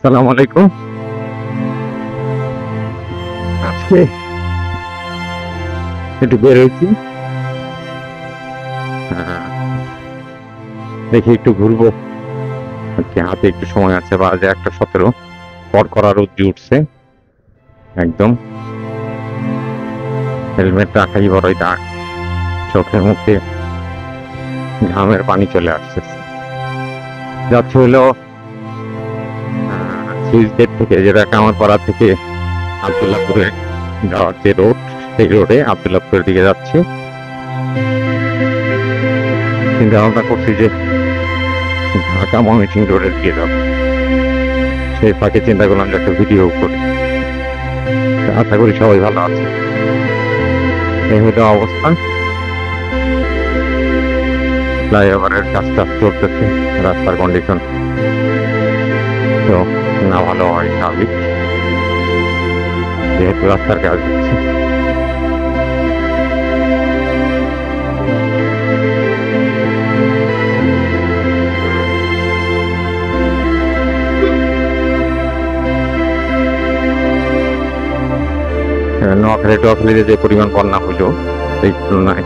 আসসালামু আলাইকুম। আজকে একটু বের হয়েছি, দেখি একটু ঘুরবো আজকে। হাতে একটু সময় আছে, বাজে 1:17। কড়কড়া রোদ উঠছে একদম। হেলমেট রাখাই বড়ই দাগ, চোখের মুখে ঘামের পানি চলে আসছে। যাচ্ছে হলো সুইচ গেট থেকে, যেটা কামারপাড়া থেকে আবদুল্লাহপুরে যাওয়ার যে রোড, সেই রোডে আবদুল্লাহপুরের দিকে যাচ্ছি। চিন্তা ভাবনা করছি যে ঢাকা ময়মনসিংহ রোডের দিকে যাব। সেই ফাঁকে চিন্তা করলাম যে একটা ভিডিও করি। আশা করি সবাই ভালো আছে। এই হলো অবস্থা। ফ্লাইওভারের কাজটা চলতেছে, রাস্তার কন্ডিশন তো না ভালো হয় স্বাভাবিক, যেহেতু রাস্তার কাজ হচ্ছে। নোয়াখালী টোয়াখালীতে যে পরিমাণ বন্যা হইল, সেই তুলনায়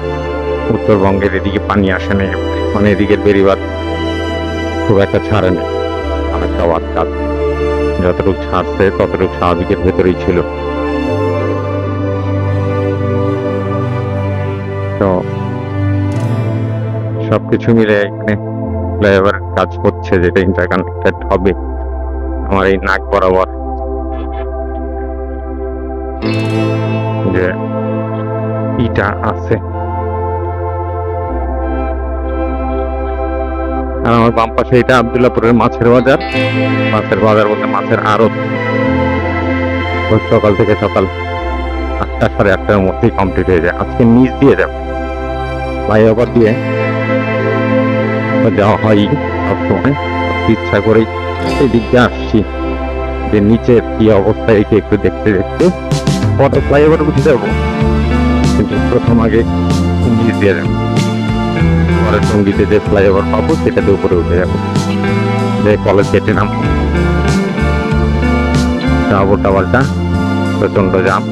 উত্তরবঙ্গের এদিকে পানি আসে নেই, মানে এদিকের বেড়িবাঁধ খুব একটা ছাড়ে নেই। অনেকটা বাদ, যতটুকু ছাড়ছে ততটুকু স্বাভাবিকের ভেতরেই ছিল। তো সবকিছু মিলে এখানে ফ্লাইওভার কাজ হচ্ছে, যেটা ইন্টারকানেক্টেড হবে আমার এই নাক বরাবর। যে ইটা আছে, আর আমার বাম পাশে এটা আবদুল্লাহপুরের মাছের বাজার। মাছের বাজার বলতে মাছের আড়ত। সকাল থেকে সকাল 8টা সাড়ে 8টার মধ্যেই কমপ্লিট হয়ে যায়। আজকে নিচ দিয়ে যাব, ফ্লাইওভার দিয়ে যাওয়া হয় সবসময়। ইচ্ছা করেই এই দিক দিয়ে আসছি, যে নিচের কি অবস্থা একে একটু দেখতে দেখতে পরে ফ্লাইওভার উঠে যাবো, কিন্তু প্রথম আগে নিচ দিয়ে যাবো। পরে সঙ্গীতে যে ফ্লাইওভার পাবো সেটাতে উপরে উঠে যাবো, যে কলেজ গেটে নামবো। যাবো টাওয়ারটা, প্রচন্ড জাম।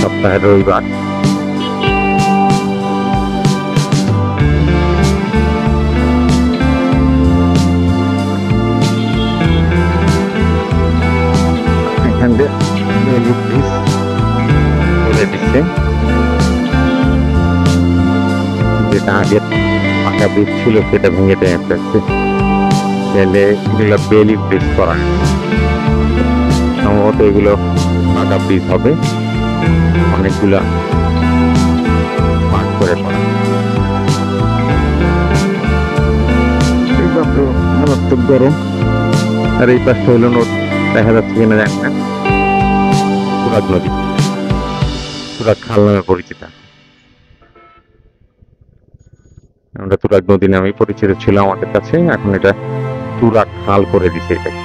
সপ্তাহের রবিবার, এখান দিয়ে ব্রিজ তুলে দিচ্ছে, যেটা আগে পাকা ব্রিজ ছিল সেটা ভেঙে টেনে ফেলছে। এগুলো বেলি ব্রিজ করা, সম্ভবত এগুলো পাকা ব্রিজ হবে, অনেকগুলা পার্ট করে করা। মারাত্মক গরম। আর এই পাশটা হলো নদী, দেখা যাচ্ছে কিনা জানি না, তুরাগ নদী, তুরাগ খাল নামে পরিচিত। আমরা তুরাগ নদী নামে পরিচিত ছিল আমাদের কাছে, এখন এটা তুরাগ খাল করে দিছে এটাকে।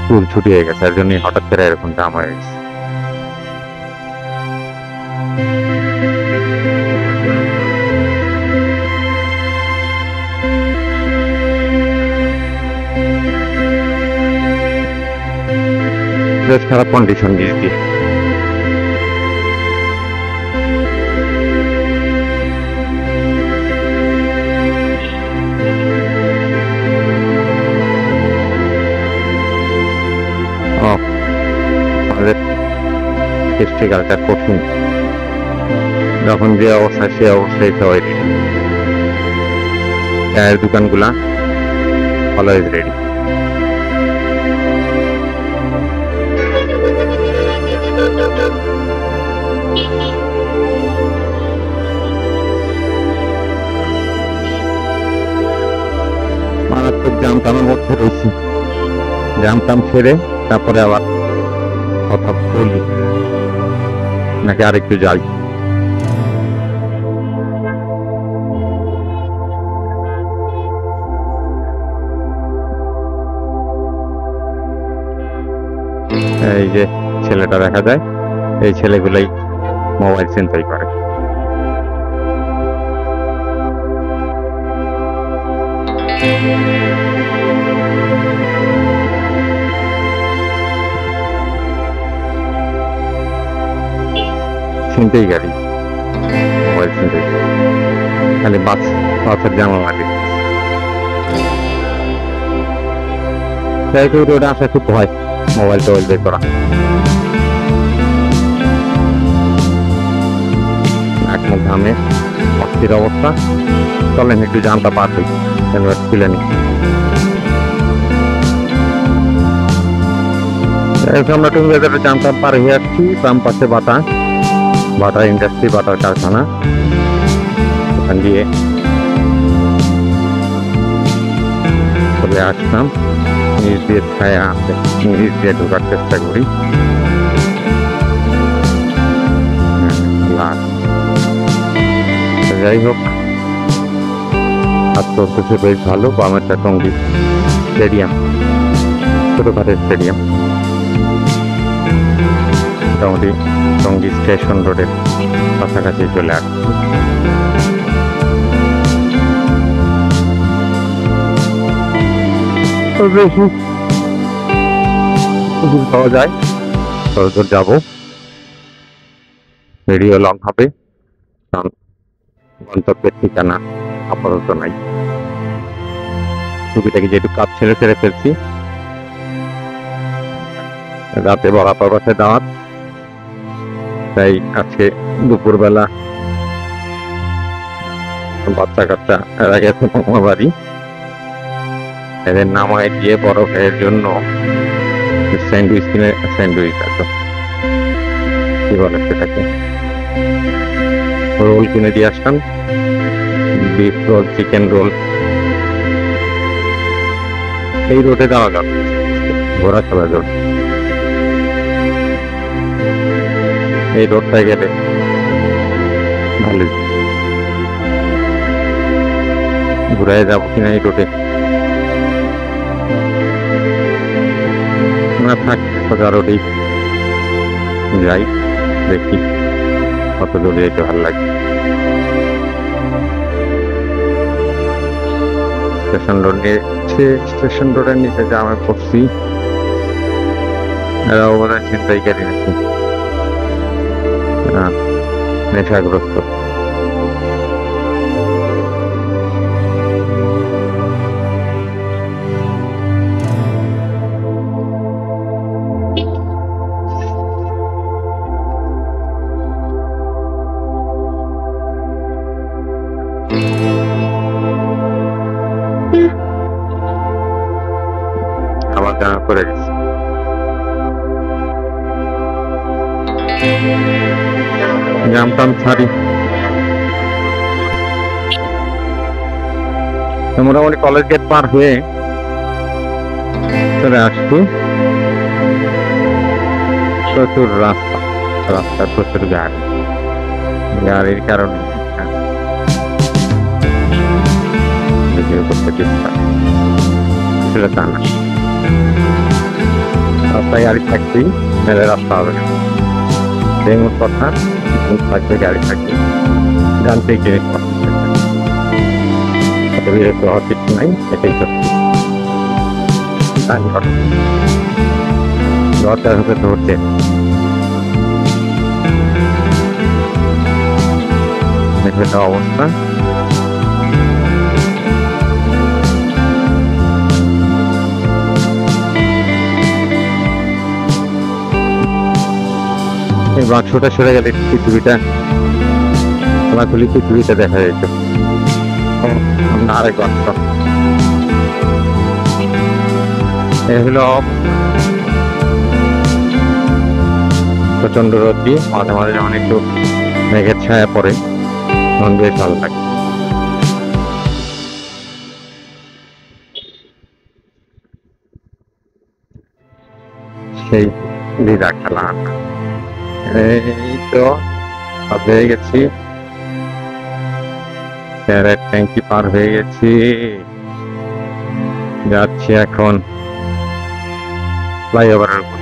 স্কুল ছুটি হয়ে গেছে, এর জন্য হঠাৎ করে এরকম জাম হয়ে গেছে। বেশ খারাপ কন্ডিশন নিচ দিয়ে। আমাদের সৃষ্টিকালটা কঠিন, যখন যে অবস্থায় সে অবস্থায় সবাই রেডি। চায়ের দোকানগুলা অলওয়েজ রেডি। মারাত্মক জাম টামের মধ্যে রয়েছি। জাম টাম ছেড়ে তারপরে আবার কথা বলি, নাকি আরেকটু যাই। এই যে ছেলেটা দেখা যায়, এই ছেলেগুলাই মোবাইল ছিনতাই করে। ছিনতাইকারী মোবাইল ছিনতাই খালি বাচ্চার জামা মাটি। তাই করে ওটা আসা খুব ভয়, মোবাইল টোবাইল বের করা। এক মুখ ঘামে, অস্থির অবস্থা। চলেন একটু জানটা পার হই, খুলে নি। আমরা টুঙ্গিবাজারের জানটা পার হয়ে আসছি। বাম পাশে বাটা ইন্ডাস্ট্রি, বাটার কারখানা। ওখান দিয়ে চলে আসলাম। নিচ দিয়ে ছায়া আছে, নিচ দিয়ে ঢোকার চেষ্টা করি। যাই হোক, কাজ চলতেছে বেশ ভালো। বামেরটা টঙ্গী স্টেডিয়াম, ছোটখাটো স্টেডিয়াম। মোটামুটি টঙ্গী স্টেশন রোডের কাছাকাছি চলে আসছি। বেশি পাওয়া যায়, ততদূর যাবো। ভিডিও লং হবে, কারণ গন্তব্যের ঠিকানা আপাতত নাই। ছবিটাকে যেটুকু কাজ ছেড়ে ফেলছি। রাতে বরাবর বাসে দাওয়াত, তাই আজকে দুপুরবেলা বাচ্চা কাচ্চা এরা গেছে মামা বাড়ি। এদের নামায় দিয়ে বড় ভাইয়ের জন্য স্যান্ডউইচ আছে, কি বলে সেটাকে, রোল কিনে দিয়ে আসলাম। Beef roll, chicken roll. এই রোডে যাওয়া যাবে, ঘোড়াছড়া রোড। এই রোডটায় গেলে ভালোই। ঘুরে যাবো কিনা এই রোডে, না থাক সোজা রোডেই যাই, দেখি কত দূরে যেতে ভালো লাগে। স্টেশন রোডের নিচে জামে পড়ছি। এরা বোধহয় ছিনতাইকারী নাকি, নেশাগ্রস্ত। আমার জামা পড়ে গেছে। জামটাম ছাড়ি, মোটামুটি কলেজ গেট পার হয়ে চলে আসছি। প্রচুর রাস্তা প্রচুর গাড়ির কারণে তা না, রাস্তায় গাড়ি থাকতেই মেলে রাস্তা হবে না, সেই মোট কথা। থাকবে গাড়ি থাকবে, জানতে গিয়ে বিরক্ত হওয়ার কিছু নাই, এটাই সত্যি। দরকার হতে ধরছে অবস্থা। এই বাক্সটা সরে গেলে পৃথিবীটা খোলাখুলি, পৃথিবীটা দেখা যেত। আরেক বাক্স, এই হলো প্রচন্ড রোদ দিয়ে মাঝে মাঝে যখন একটু মেঘের ছায়া পড়ে তখন বেশ ভালো লাগে। সেই দিদা খেলা, এই তো হয়ে গেছি, ট্যাঙ্কি পার হয়ে গেছি। যাচ্ছি এখন ফ্লাইওভারের উপর।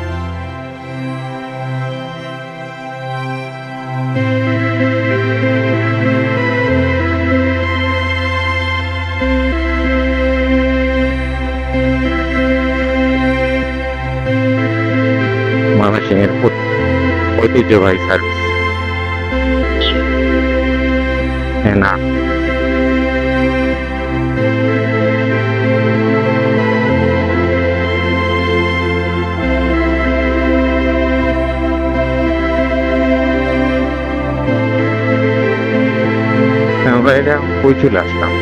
ঐতিহ্যবাহী সার্ভিস। না, আমরা এটা কই চলে আসলাম?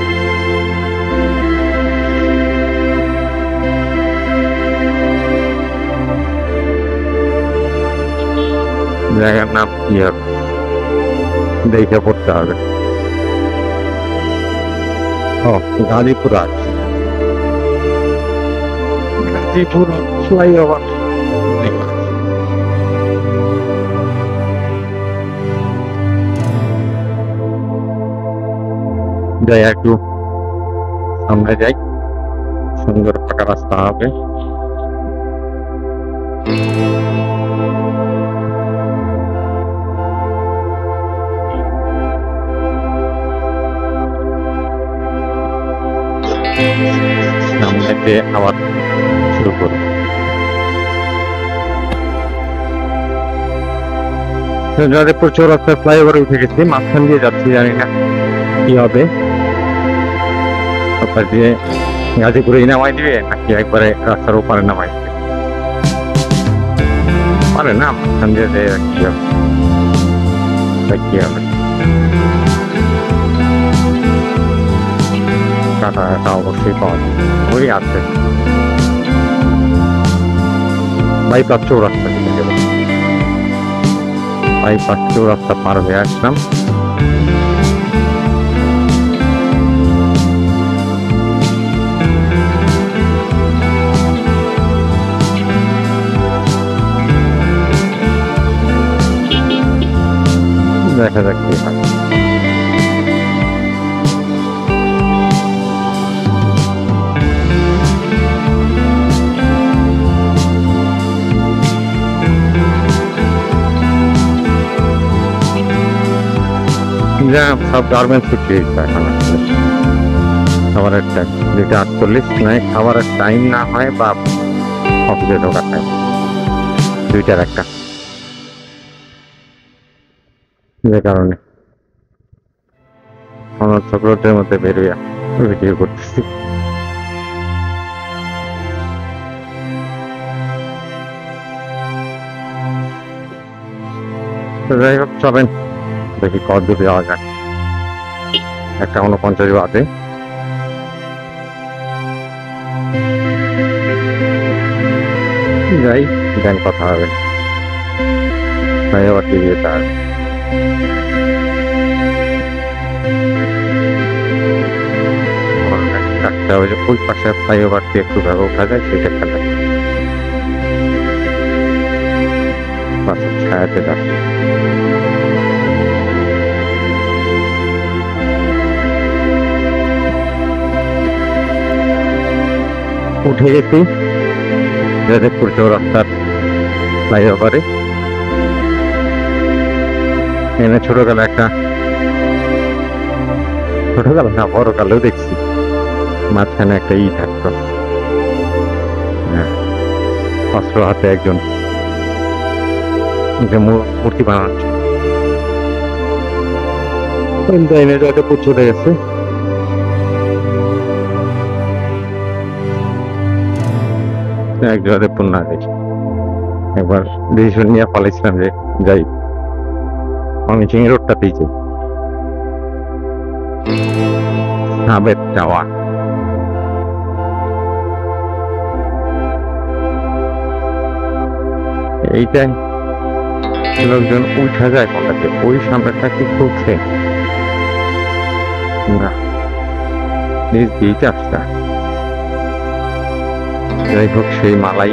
জায়গার নাম কি হবে দেখে পড়তে হবে। ও, গাজীপুর আছে, গাজীপুর ফ্লাইওভার। যাই একটু সামনে যাই, সুন্দর ফাঁকা রাস্তা হবে। সামনে আবার শুরু করবো। যাদবপুর চৌরাস্তার ফ্লাইওভারে উঠে গেছি, মাঝখান দিয়ে যাচ্ছি, জানি না কি হবে। ওপার দিয়ে গাজীপুরেই নামাই দিবে নাকি একবারে রাস্তার ওপারে নামাই দিবে, পারে না। মাঝখান দিয়ে কি হবে, কি হবে, কাটা কাটা অবশ্যই পাওয়া যায়। ওই আছে বাইপাস চৌরাস্তা দিকে গেল, বাইপাস চৌরাস্তা পার হয়ে আসলাম। দেখা যাক কি হয়। সব গার্মেন্টস ছুটি এখন খাবারের টাইম, যেটা 48 নয়, খাবারের টাইম না হয় বা অফিসে ঢোকার টাইম, দুইটার একটা। যে কারণে চক্রতের মধ্যে বেরিয়ে ভিডিও করতেছি। যাই হোক, চলেন দেখি কত দূর যাওয়া যায়। 1:49 বাজে। যাই, দেন কথা হবে, আবার কি যেতে হবে। ওই পাশে ফ্লাইওভার দিয়ে একটু ভাবে উঠা যায়, সেটা খেলা ছায়াতে যাচ্ছে। উঠে গেছি যাদবপুর চৌরাস্তার ফ্লাইওভারে। এনে ছোটবেলা না, বড়কালেও দেখছি মাঝখানে একটা থাকতো, অস্ত্র হাতে একজন মূর্তি বানাচ্ছে। এনে যাদবপুর চলে গেছে। যাদবপুর না দেখি, একবার ডিসিশন নিয়ে পালাইছিলাম যে যাই অমিচিং রোডটাতেই যাই, সাবেত যাওয়া। এইটাই লোকজন উঠা যায় কোনটাতে, ওই সামনেটা কি খুলছে না, নিজ দিয়েই আসতে। যাই হোক, সেই মালাই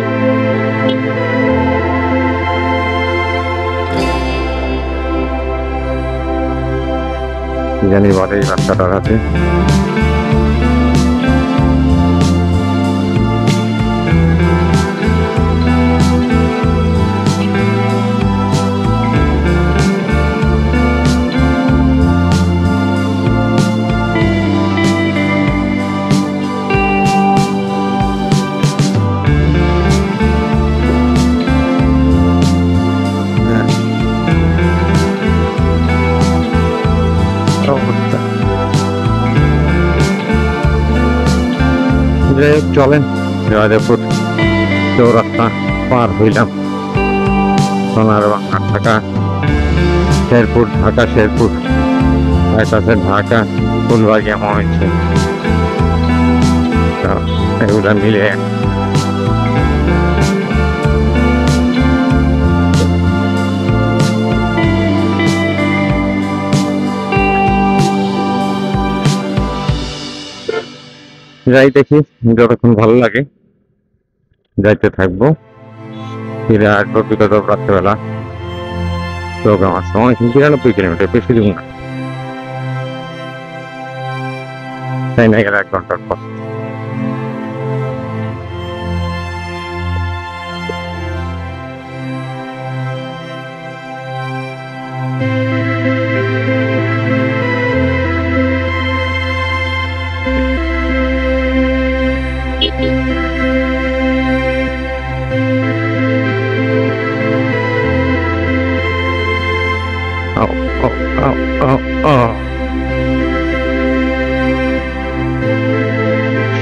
জানি বলে এই রাস্তাটার আছে। চলেন জয়দেবপুর চৌরাস্তা পার হইলাম। সোনার বাংলা ঢাকা, শেরপুর ঢাকা, শেরপুর বাইপাসের ঢাকা, ফুলবাড়িয়া ময়মনসিংহ, এগুলা মিলে যাই, দেখি যতক্ষণ ভালো লাগে যাইতে থাকবো। ফিরে আসবো বিগত রাত্রেবেলা। প্রোগ্রাম আসছে অনেক, 92 কিলোমিটার, বেশি দূর না, তাই না, গেলে 1 ঘন্টার পর।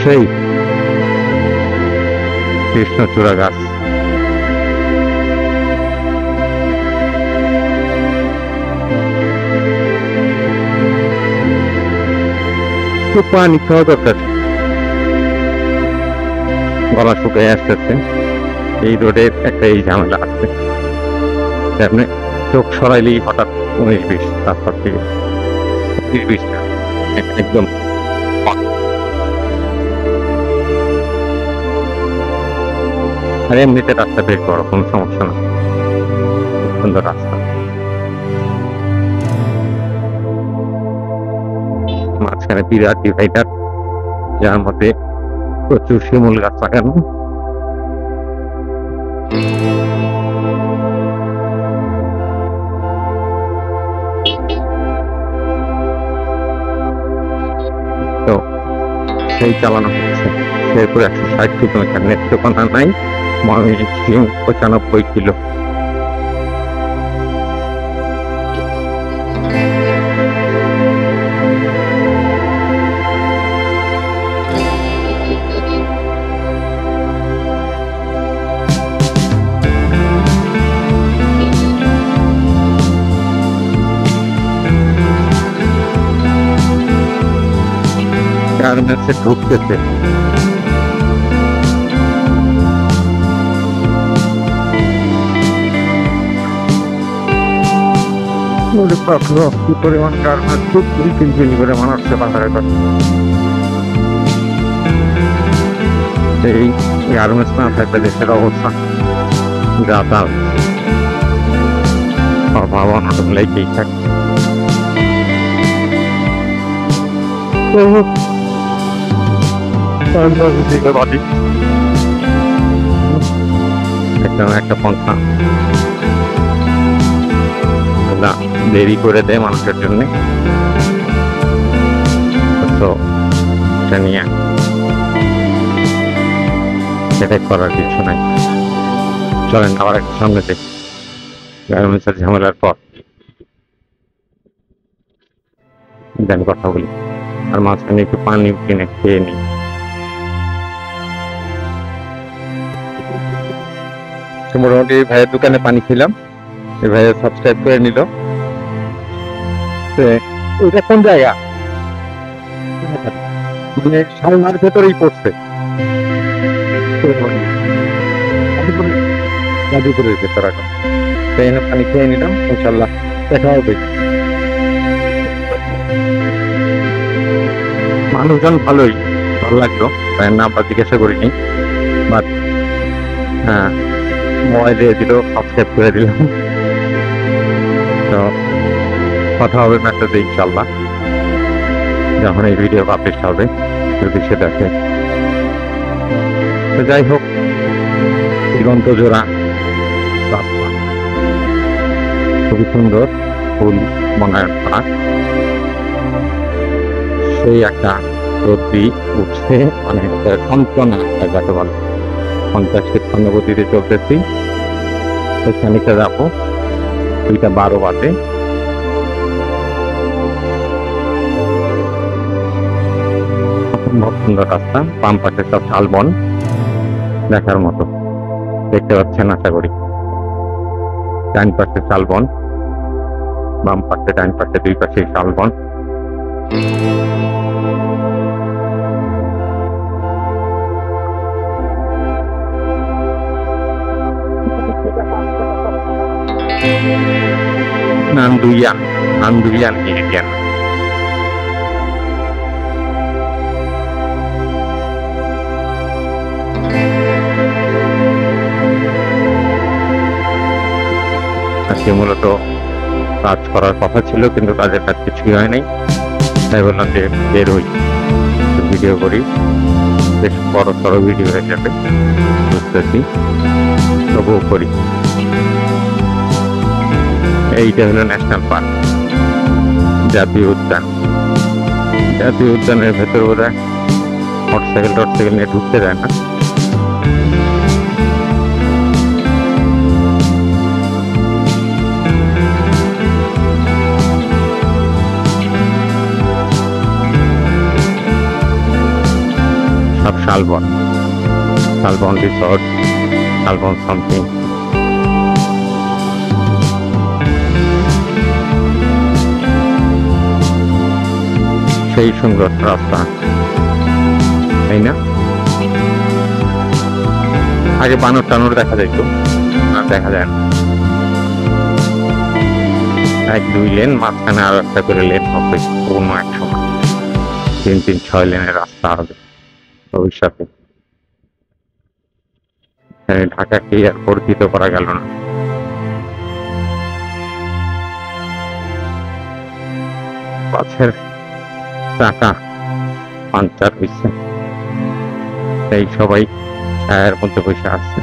সেই কৃষ্ণচূড়া গাছ, একটু পানি খাওয়া দরকার, গলা শুকিয়ে আসতেছে। এই রোডের একটা এই ঝামেলা আছে, আপনি চোখ সরাইলেই হঠাৎ 19-20 রাস্তার থেকে, 20 না একদম। আর এমনিতে রাস্তা বের করো, কোনো সমস্যা না, সুন্দর রাস্তা। মাঝখানে বিরাট ডিভাইডার, যার মধ্যে প্রচুর শিমুল গাছ লাগানো। তো সেই চালানো হচ্ছে। শেরপুর 160 কিলোমিটার, নেত্রকোনা নাই, ময়মনসিংহ 95 কিলো। গার্মেন্টসে ঢুকতেছে, কি পরিমাণ গার্মেন্টস, খুব চিনচিনি করে মানুষকে বাজারে করে। এই গার্মেন্টস না থাকলে দেশের অবস্থা যা তা, অভাব অনটন লেগেই থাকে। একটা পন্থা না দেরি করে দেয় মানুষের জন্য, তো এটা নিয়ে সেটাই করার কিছু নাই। চলেন আবার একটা সামনে দেখি গার্মেন্টসের ঝামেলার পর দেন কথা বলি। আর মাঝখানে একটু পানি কিনে খেয়ে নিই। মোটামুটি ভাইয়ের দোকানে পানি খেলাম, এই ভাইয়ের সাবস্ক্রাইব করে নিল। এটা কোন জায়গা? মানে সালনার ভেতরেই পড়ছে, গাজীপুরের ভেতর। এখন তো এনে পানি খেয়ে নিলাম, ইনশাল্লাহ দেখা হবে। মানুষজন ভালোই, ভালো লাগলো। ভাইয়ের নামটা জিজ্ঞাসা করিনি, বাট হ্যাঁ মোবাইল দিয়ে দিল, সাবস্ক্রাইব করে দিলাম। তো কথা হবে মেসেজে ইনশাল্লাহ, যখন এই ভিডিও পাবলিশ হবে, যদি সে দেখে। তো যাই হোক, দিগন্ত জোড়া রাস্তা, খুবই সুন্দর, ফুল বনায়ন করা। সেই একটা রোদ্রি উঠছে, মানে কনকনা যাকে বলে, 50-56 গতিতে চলতেছি। খানিকটা যাবো, 2:12 বাজে। बहुत সুন্দর রাস্তা, বাম পাশে সব শালবন দেখার মতো, দেখতে পাচ্ছেন আশা করি। ডান পাশে শালবন, বাম পাশে ডান পাশে দুই পাশে শালবন। Nanduyan Iridian. আজকে মূলত কাজ করার কথা ছিল, কিন্তু কাজের কাজ কিছুই হয় নাই, তাই বললাম যে বের হই, ভিডিও করি, বেশ বড় সড়ো ভিডিও হয়ে যাবে বুঝতেছি, তবুও করি। এইটা হলো ন্যাশনাল পার্ক, জাতীয় উদ্যান। জাতীয় উদ্যানের ভেতর ওরা মোটরসাইকেল নিয়ে ঢুকতে দেয় না। সব শালবন, শালবন রিসর্ট, শালবন সামথিং। সেই সুন্দর রাস্তা, তাই না? আগে বানর টানর দেখা যাইতো, আর দেখা যায় না। 1-2 লেন, মাঝখানে আরো একটা করে লেন হবে কোনো এক সময়। 3-6 লেনের রাস্তা হবে ভবিষ্যতে। ঢাকাকে আর পরিচিত করা গেল না। বাসের চাকা পাঞ্চার হয়েছে, তাই সবাই ছায়ার মধ্যে বসে আছে।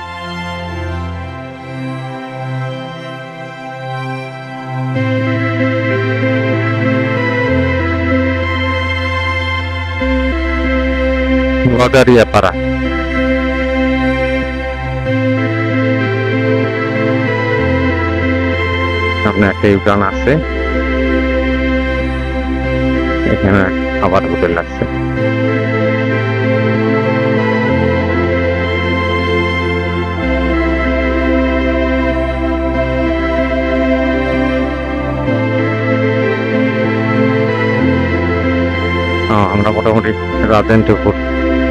গদারিয়াপাড়া, সামনে একটা ইউটার্ন আছে, এখানে আবার হোটেল আছে। আমরা মোটামুটি রাজেন্দ্রপুর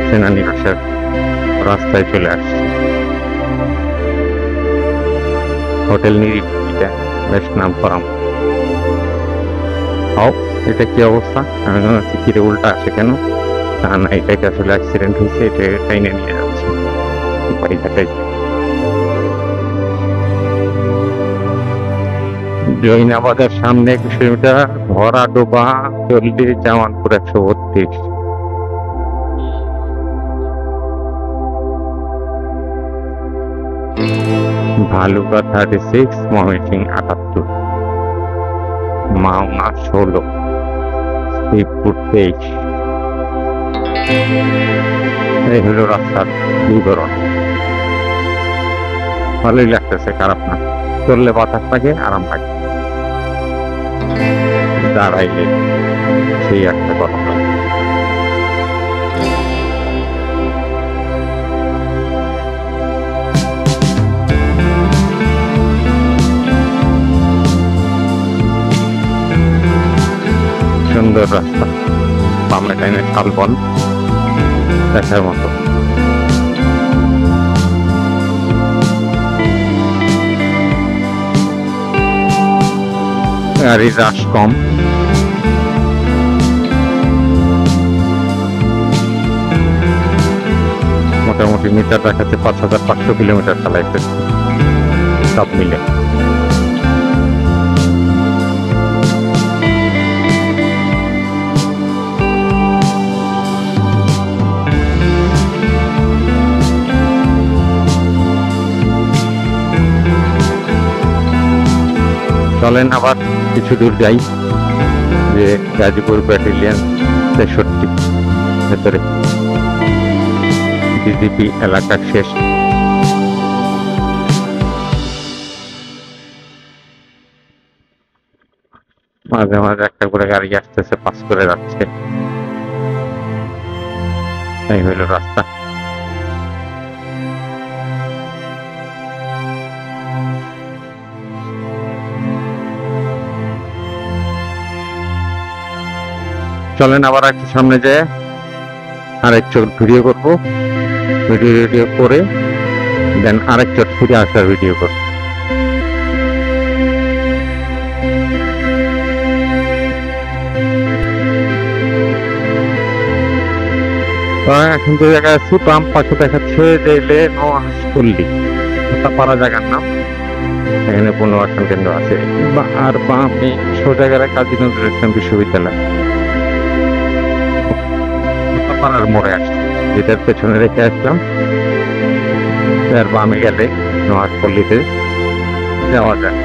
সেনানিবাসের রাস্তায় চলে আসছি। হোটেল নিরিবিলিটা বেশ নাম করাম। এটা কি অবস্থা? আমি ভাবছি কিরে উল্টা আসে কেন? না, এটাকে আসলে অ্যাক্সিডেন্ট হয়েছে, এটা ট্রেনে নিয়ে যাচ্ছে বাড়িঘাটাই। জৈনাবাদের সামনে 21 মিটার, ভরাডোবা 40, জামালপুর 132। ভালুকা 36, ময়মনসিং 78, মাওনা 16, শ্রীপুর 23। এই হলো রাস্তার বিবরণ। ভালোই লাগতেছে, খারাপ না। চললে বাতাস লাগে, আরাম লাগে, দাঁড়াইলে সেই একটা গরম লাগে। সুন্দর রাস্তা, বামে টাইমে শালবন দেখার মতো। গাড়ির রাশ কম, মোটামুটি মিটার দেখাচ্ছে 5500 কিলোমিটার চালাইছে সব মিলে। চলেন আবার কিছু দূর যাই, যে গাজীপুর ব্যাটালিয়ন 63 ভেতরে ডিজিপি এলাকার শেষ। মাঝে মাঝে একটা করে গাড়ি আসতেছে, পাস করে যাচ্ছে। এই হইল রাস্তা। চলেন আবার একটু সামনে যায় আরেক চোখ ভিডিও করবো, ভিডিও করে দেন আরেক চোখ ফিরে আসার ভিডিও করবো। এখন যে জায়গায় আছি বাম পাশে দেখাচ্ছে যে হাসপল্লী পাড়া জায়গার নাম, এখানে পুনর্বাসন কেন্দ্র আছে। আর বামে সোজা গেলে কাজী নজরুল ইসলাম বিশ্ববিদ্যালয় পাড়ার মোড়ে আসছে, যেটার পেছনে রেখে আসলাম। আর বামে গেলে নোয়াজপল্লীতে যাওয়া যায়।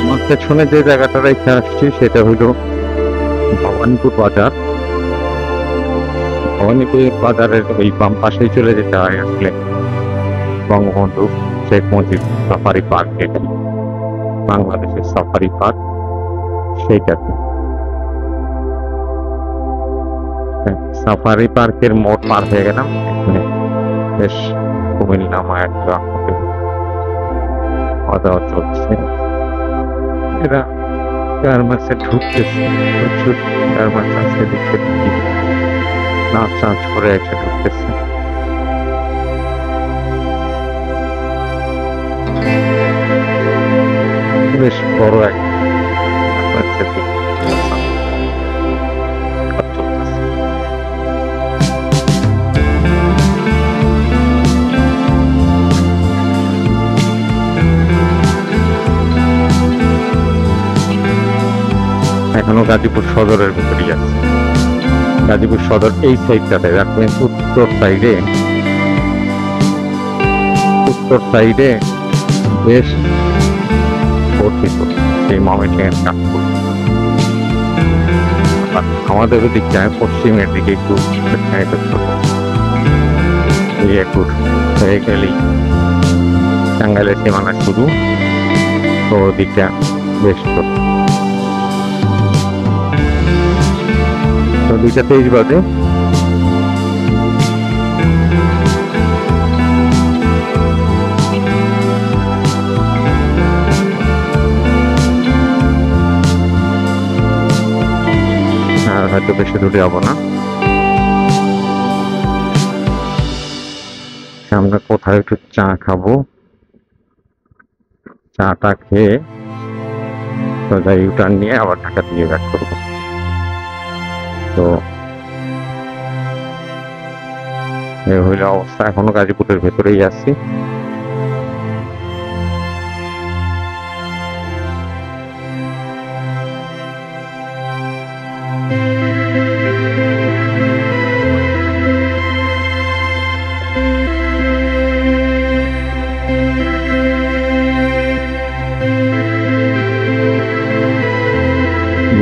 আমার পেছনে যে জায়গাটা রেখে আসছি সেটা হলো ভবানীপুর বাজার। ভবানীপুর বাজারের ওই বাম পাশেই চলে যেতে হয় আসলে বঙ্গবন্ধু শেখ মুজিব সাফারি পার্ক, যেটা বাংলাদেশের সাফারি পার্ক, সেইটাতে সাফারি পার্কের মোড় পার হয়ে গেলাম। এখানে বেশ কুমিল্লাময় একটা খাওয়া দাওয়া চলছে। এরা গার্মেন্টসে ঢুকতেছে, প্রচুর গার্মেন্টস আছে, দেখতে নাচ নাচ করে এসে ঢুকতেছে। বেশ বড় এক এখনো গাজীপুর সদরের ভিতরেই আছে। গাজীপুর সদর এই সাইডটাতে রাখবেন, উত্তর সাইডে বেশ গঠিত এই ময়মনসিংহের কাজপুর। আমাদের দিকটায় পশ্চিমের দিকে একটু ছোট, এই একটু হয়ে গেলেই টাঙ্গাইলের সীমানা শুরু, তো দিকটা বেশ ছোট। 2:23 বাজে। আর হয়তো বেশি দূরে যাবো না, সামনে কোথায় একটু চা খাবো, চাটা খেয়ে সোজা ইউটার্ন নিয়ে আবার ঢাকা দিয়ে ব্যাক করবো। তো এই হইল অবস্থা, এখনো গাজীপুরের ভেতরেই আছি।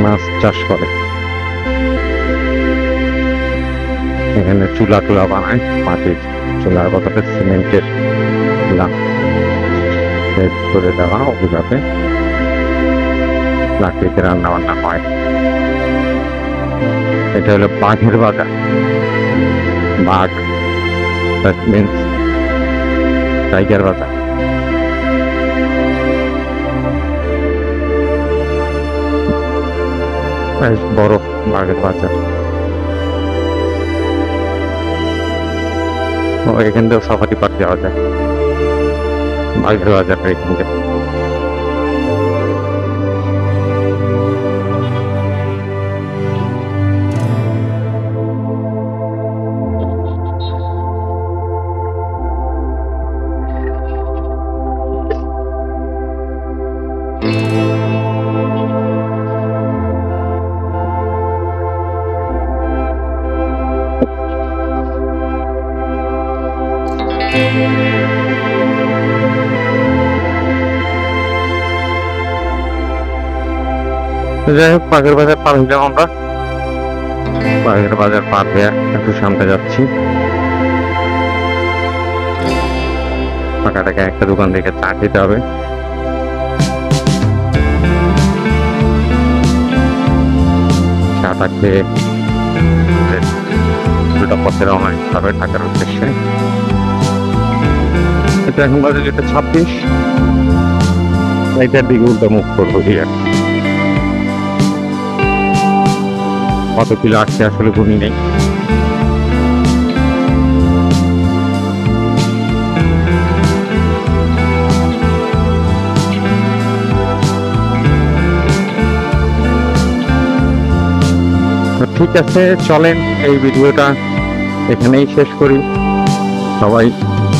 মাছ চাষ করে, এখানে চুলা টুলা বানায়, মাটির চুলার বদলে সিমেন্টের চুলা করে দেওয়া, ওইভাবে লাকড়িতে রান্না বান্না হয়। এটা হলো বাঘের বাজার, বাঘ মিন্স টাইগার বাজার। বেশ বড় বাঘের বাজার। এখান থেকেও সাফারি পার্ক যাওয়া যায়, বাঘের বাজার এখান থেকে। যাই হোক, বাঘের বাজার পার হইলাম আমরা। বাঘের বাজার পার হয়ে একটু সামনে যাচ্ছি। ফাঁকা টাকা একটা দোকান থেকে চা খেতে হবে। চাটা খেয়ে দুটা পথে রওনা দিতে হবে ঢাকার উদ্দেশ্যে। এটা এখন বাজে 26, এইটার দিকে উল্টা মুখ করবো দিয়ে কত কিলো আসছে আসলে গুনি নেই। ঠিক আছে, চলেন এই ভিডিওটা এখানেই শেষ করি। সবাই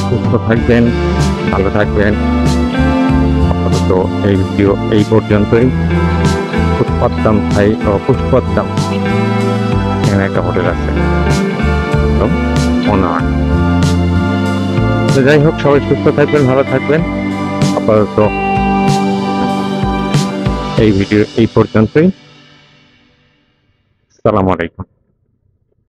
সুস্থ থাকবেন, ভালো থাকবেন। আপাতত এই ভিডিও এই পর্যন্তই। পুষ্পদ্দাম ভাই ও পুষ্পদ্দাম এখানে একটা হোটেল আছে, মনে হয়। তো যাই হোক, সবাই সুস্থ থাকবেন, ভালো থাকবেন। আপাতত এই ভিডিও এই পর্যন্তই। আসসালামু আলাইকুম।